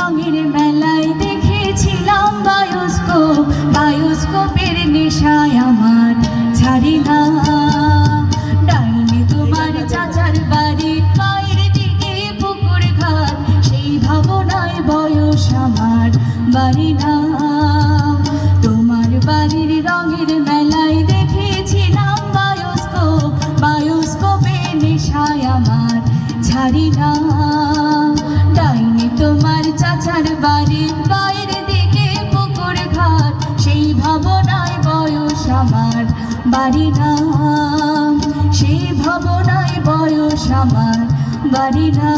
রঙের মেলায় দেখেছিলাম বায়োস্কোপের নেশায় আমার ছাড়ি না। ডাইনি তোমার চাচার বাড়ির পায়ের দিকে পুকুর ঘাট, সেই ভাবনায় বয়স আমার বাড়ি না। তোমার বাড়ির রঙের মেলায় দেখেছিলাম বায়োস্কোপের নেশায় আমার ছাড়ি না। ডাইনি তোমার চাচার বাড়ির পায়ের দিকে পুকুর ঘাট, সেই ভাবনায় বয়স আমার বাড়ি না। সেই ভাবনায় বয়স আমার বাড়ি না।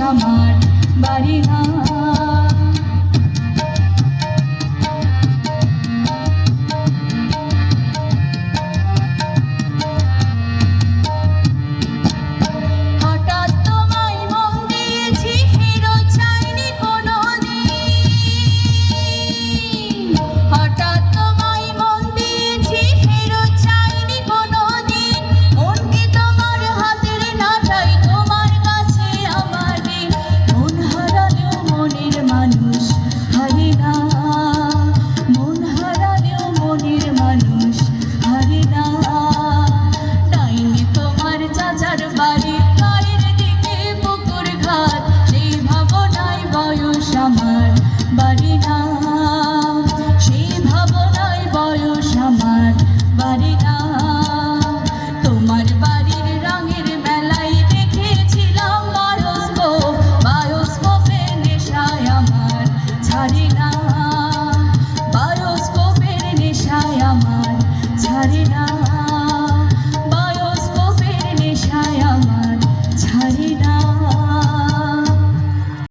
আমার বাড়ি না। হঠাৎ তোমায় মন দিয়েছি, ফেরত চাইনি কোনোদিন। হঠাৎ তোমায় মন দিয়েছি, ফেরত চাইনি কোনোদিন। মনকে তোমার হাতের নাটাই, তোমার কাছে আমার দিন। মন হারালেও মনের মানুষ হারে না, মন হারালেও মনের মানুষ হারে না। ডাইনি তোমার চাচার বাড়ি পায়ের দিকে পুকুর ঘাট, সেই ভাবনায় বয়স আমার বাড়ি না। সেই ভাবনায় বয়স আমার বাড়ি না। তোমার বাড়ির রঙের মেলায় দেখেছিলাম বায়োস্কোপের নেশায় আমার ছাড়ি না।